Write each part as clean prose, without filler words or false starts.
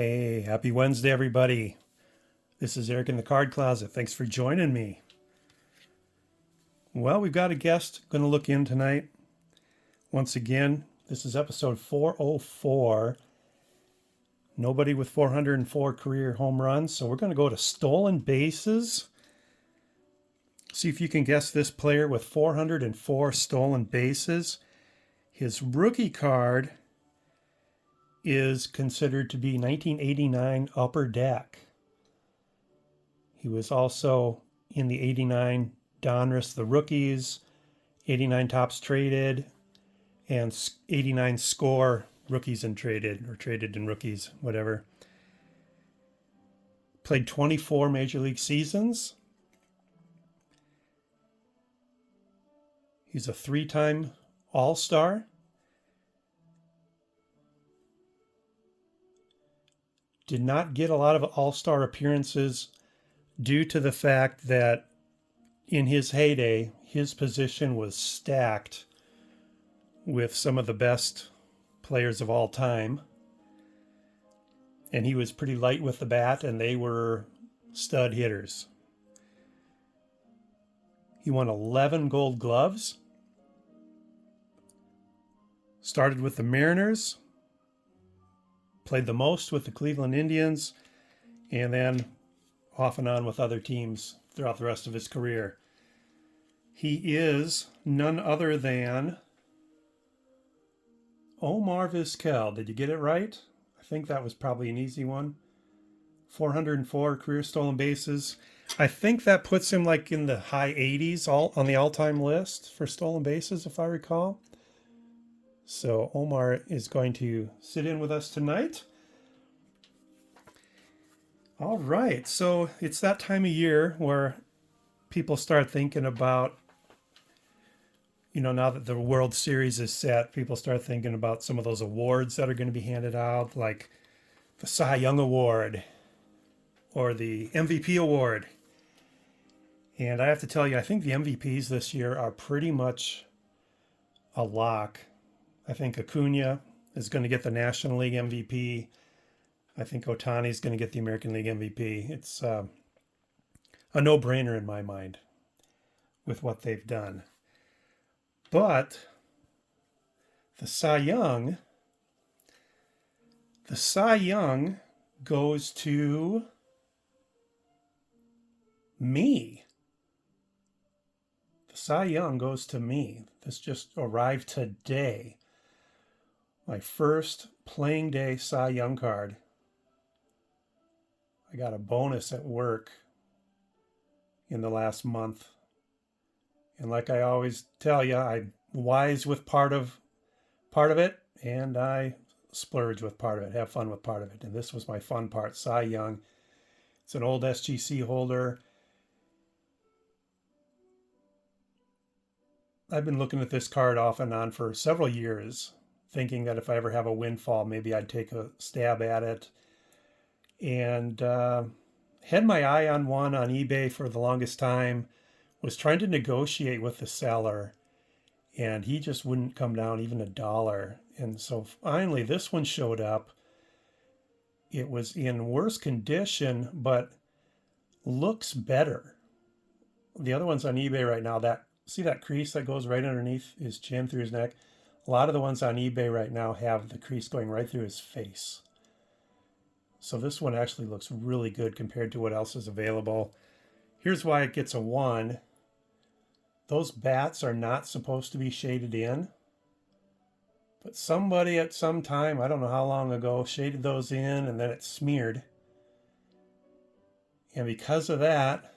Hey, happy Wednesday, everybody. This is Eric in the Card Closet. Thanks for joining me. Well, we've got a guest going to look in tonight. Once again, this is episode 404. Nobody with 404 career home runs. So we're going to go to stolen bases. See if you can guess this player with 404 stolen bases. His rookie card is considered to be 1989 Upper Deck. He was also in the 89 Donruss The Rookies, 89 Topps Traded, and 89 Score Rookies and Traded, or Traded and Rookies, whatever. Played 24 Major League seasons. He's a three-time All-Star. Did not get a lot of All-Star appearances due to the fact that in his heyday, his position was stacked with some of the best players of all time. And he was pretty light with the bat, and they were stud hitters. He won 11 Gold Gloves. Started with the Mariners. Played the most with the Cleveland Indians, and then off and on with other teams throughout the rest of his career. He is none other than Omar Vizquel. Did you get it right? I think that was probably an easy one. 404 career stolen bases. I think that puts him like in the high 80s on the all-time list for stolen bases, if I recall. So Omar is going to sit in with us tonight. All right, so it's that time of year where people start thinking about, now that the World Series is set, people start thinking about some of those awards that are going to be handed out, like the Cy Young Award or the MVP Award. And I have to tell you, I think the MVPs this year are pretty much a lock. I think Acuna is going to get the National League MVP. I think Ohtani is going to get the American League MVP. It's a no-brainer in my mind with what they've done. But the Cy Young goes to me. The Cy Young goes to me. This just arrived today. My first playing day Cy Young card. I got a bonus at work in the last month. And like I always tell you, I'm wise with part of it, and I splurge with part of it, have fun with part of it. And this was my fun part, Cy Young. It's an old SGC holder. I've been looking at this card off and on for several years, thinking that if I ever have a windfall, maybe I'd take a stab at it. And had my eye on one on eBay for the longest time, was trying to negotiate with the seller, and he just wouldn't come down even $1. And so finally this one showed up. It was in worse condition, but looks better. The other ones on eBay right now, see that crease that goes right underneath his chin through his neck? A lot of the ones on eBay right now have the crease going right through his face. So this one actually looks really good compared to what else is available. Here's why it gets a 1. Those bats are not supposed to be shaded in. But somebody at some time, I don't know how long ago, shaded those in, and then it smeared. And because of that,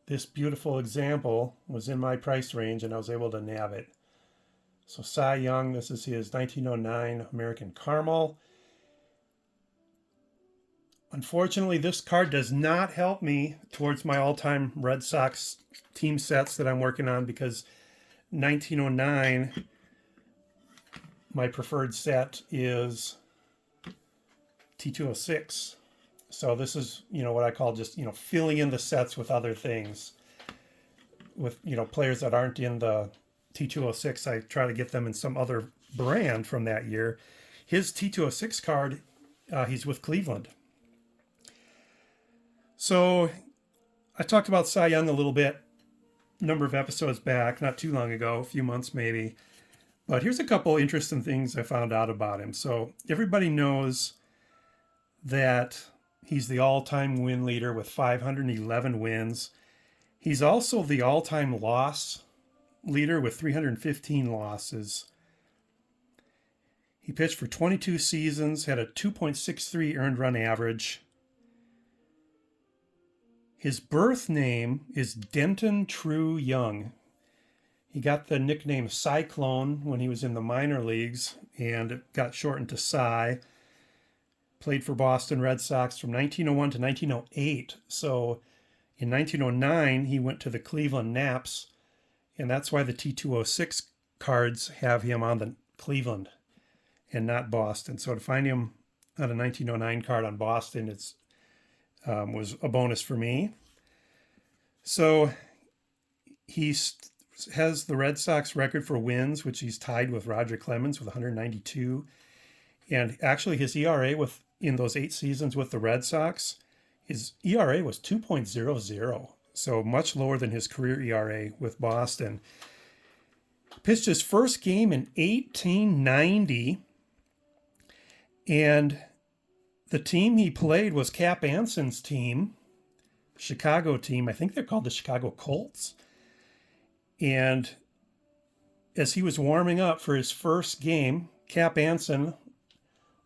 this beautiful example was in my price range, and I was able to nab it. So Cy Young, this is his 1909 American Caramel. Unfortunately, this card does not help me towards my all-time Red Sox team sets that I'm working on, because 1909, my preferred set is T206. So this is, what I call just, filling in the sets with other things. With, players that aren't in the T206, I try to get them in some other brand from that year. His T206 card He's with Cleveland. So I talked about Cy Young a little bit, a number of episodes back, not too long ago, a few months maybe. But here's a couple interesting things I found out about him. So everybody knows that he's the all-time win leader with 511 wins. He's also the all-time loss leader with 315 losses. He pitched for 22 seasons, had a 2.63 earned run average. His birth name is Denton True Young. He got the nickname Cyclone when he was in the minor leagues, and it got shortened to Cy. Played for Boston Red Sox from 1901 to 1908. So in 1909, he went to the Cleveland Naps, and that's why the T206 cards have him on the Cleveland and not Boston. So to find him on a 1909 card on Boston, it's was a bonus for me. So he has the Red Sox record for wins, which he's tied with Roger Clemens with 192. And actually his ERA in those 8 seasons with the Red Sox, his ERA was 2.00. So much lower than his career ERA with Boston. Pitched his first game in 1890. And the team he played was Cap Anson's team, Chicago team. I think they're called the Chicago Colts. And as he was warming up for his first game, Cap Anson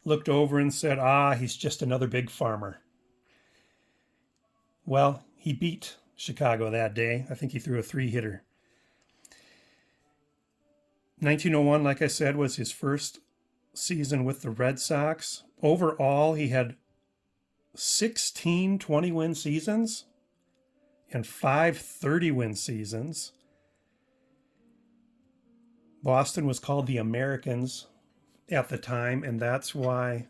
looked over and said, he's just another big farmer. Well, he beat Chicago that day. I think he threw a 3-hitter. 1901, like I said, was his first season with the Red Sox. Overall, he had 16 20-win seasons and 5 30-win seasons. Boston was called the Americans at the time, and that's why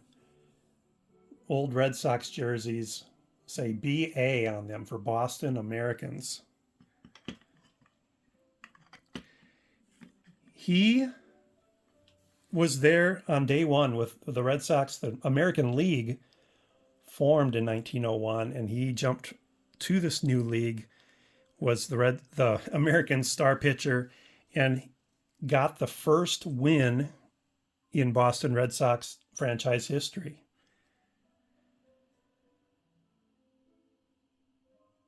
old Red Sox jerseys say BA on them for Boston Americans. He was there on day one with the Red Sox. The American League formed in 1901, and he jumped to this new league, was the American star pitcher, and got the first win in Boston Red Sox franchise history.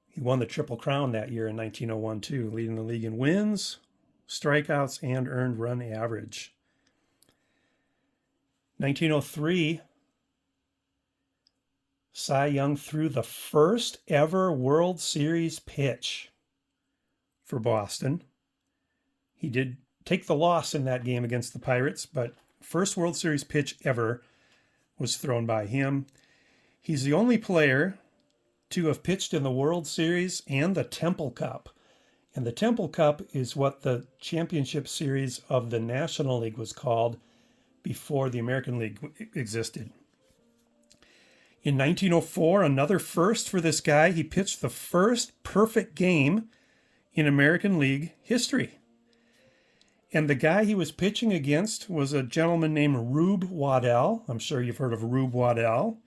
He won the Triple Crown that year in 1901 too, leading the league in wins, strikeouts, and earned run average. 1903, Cy Young threw the first ever World Series pitch for Boston. He did take the loss in that game against the Pirates, but first World Series pitch ever was thrown by him. He's the only player to have pitched in the World Series and the Temple Cup. And the Temple Cup is what the championship series of the National League was called before the American League existed. In 1904, another first for this guy, he pitched the first perfect game in American League history. And the guy he was pitching against was a gentleman named Rube Waddell. I'm sure you've heard of Rube Waddell.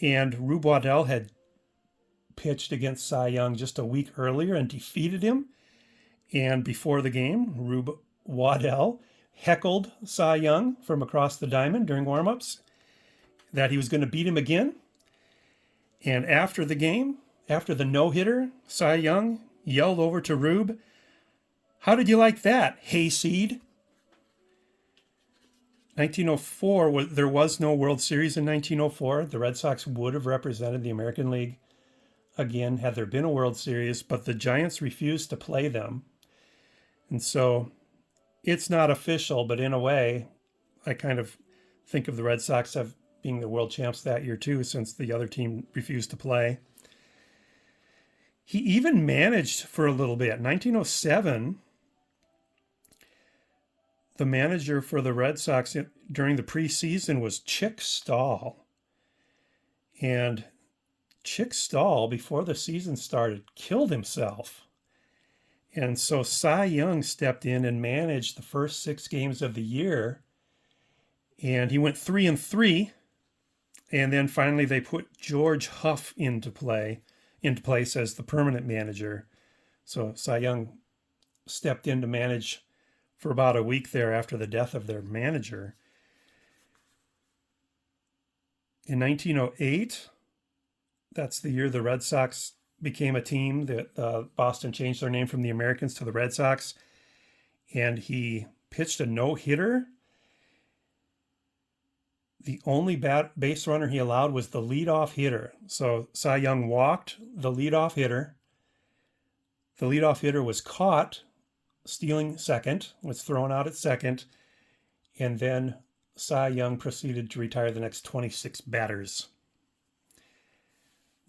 And Rube Waddell had pitched against Cy Young just a week earlier and defeated him. And before the game, Rube Waddell heckled Cy Young from across the diamond during warm-ups that he was going to beat him again. And after the game, after the no-hitter, Cy Young yelled over to Rube, "How did you like that, hayseed?" 1904, there was no World Series in 1904. The Red Sox would have represented the American League again had there been a World Series, but the Giants refused to play them. And so it's not official, but in a way, I kind of think of the Red Sox as being the world champs that year too, since the other team refused to play. He even managed for a little bit. 1907, the manager for the Red Sox during the preseason was Chick Stahl. And Chick Stahl, before the season started, killed himself. And so Cy Young stepped in and managed the first 6 games of the year. And he went 3-3. And then finally they put George Huff into place as the permanent manager. So Cy Young stepped in to manage for about a week there after the death of their manager. In 1908, that's the year the Red Sox became a team. That Boston changed their name from the Americans to the Red Sox. And he pitched a no-hitter. The only base runner he allowed was the leadoff hitter. So Cy Young walked the leadoff hitter. The leadoff hitter was caught stealing second, was thrown out at second, and then Cy Young proceeded to retire the next 26 batters.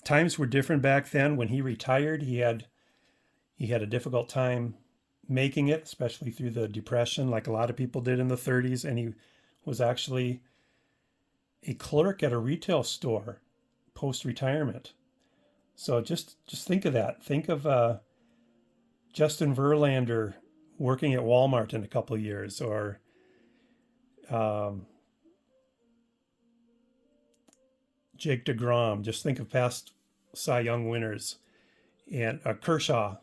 Times were different back then. When he retired, he had a difficult time making it, especially through the Depression, like a lot of people did in the 30s, and he was actually a clerk at a retail store post-retirement. So just think of that. Think of Justin Verlander working at Walmart in a couple of years, or Jake DeGrom. Just think of past Cy Young winners. And Kershaw,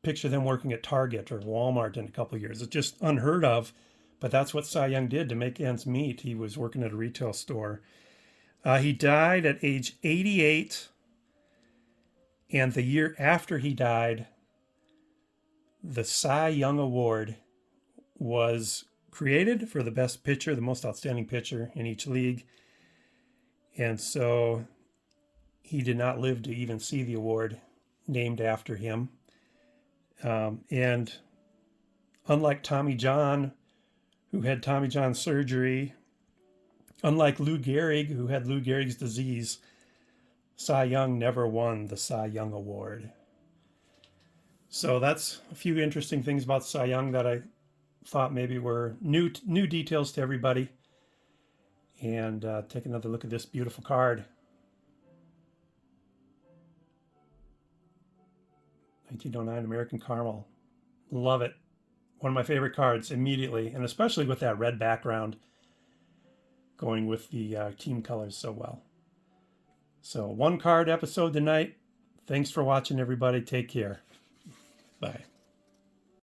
picture them working at Target or Walmart in a couple of years. It's just unheard of, but that's what Cy Young did to make ends meet. He was working at a retail store. He died at age 88, and the year after he died, the Cy Young Award was created for the best pitcher, the most outstanding pitcher in each league. And so he did not live to even see the award named after him. And unlike Tommy John, who had Tommy John surgery, unlike Lou Gehrig, who had Lou Gehrig's disease, Cy Young never won the Cy Young Award. So that's a few interesting things about Cy Young that I thought maybe were new details to everybody. And take another look at this beautiful card. 1909 American Caramel. Love it. One of my favorite cards immediately, and especially with that red background going with the team colors so well. So one card episode tonight. Thanks for watching, everybody. Take care. Bye.